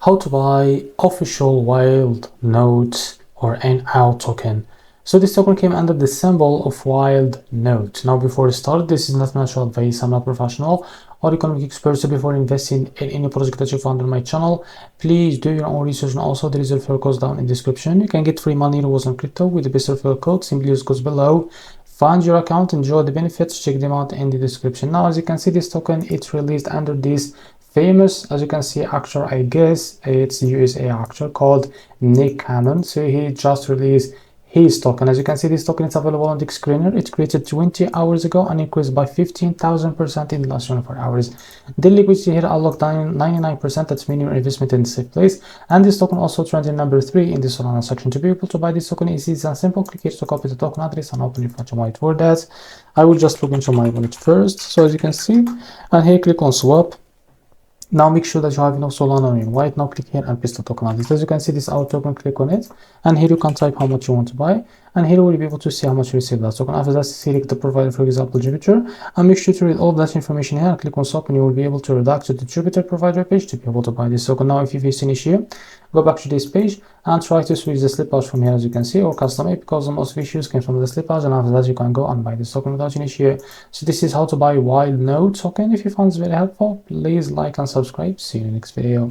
how to buy official wild note or NOW token. So this token came under the symbol of wild note. Now before we start, this is not financial advice. I'm not professional or economic expert. So before investing in any project that you found on my channel, please do your own research. And also there is a referral code down in the description. You can get free money rewards on crypto with the best referral code. Simply use codes below. Find your account, enjoy the benefits, check them out in the description. Now as you can see, this token, it's released under this famous, as you can see, actor, I guess it's USA actor called Nick Cannon. So he just released his token. As you can see, this token is available on the screener. It's created 20 hours ago and increased by 15,000% in the last 24 hours. The liquidity here unlocked 99%. That's meaning your investment in a safe place. And this token also trended number 3 in the Solana section. To be able to buy this token is easy and simple. Click here to copy the token address and open your financial wallet. For that, I will just log into my wallet first. So as you can see, and here click on swap. Now make sure that you have enough Solana on your wallet. Now click here and paste the token address. As you can see, this our token, click on it, and here you can type how much you want to buy, and here you will be able to see how much you receive that token. After that, select the provider, for example Jupiter, and make sure to read all that information here and click on stop, and you will be able to redirect to the Jupiter provider page to be able to buy this token. Now if you face an issue, go back to this page and try to switch the slip pouch from here, as you can see, or custom it, because the most issues came from the slip pouch, and after that you can go and buy this token without an issue. So this is how to buy wild note token. If you found this very helpful, please like and subscribe. See you in the next video.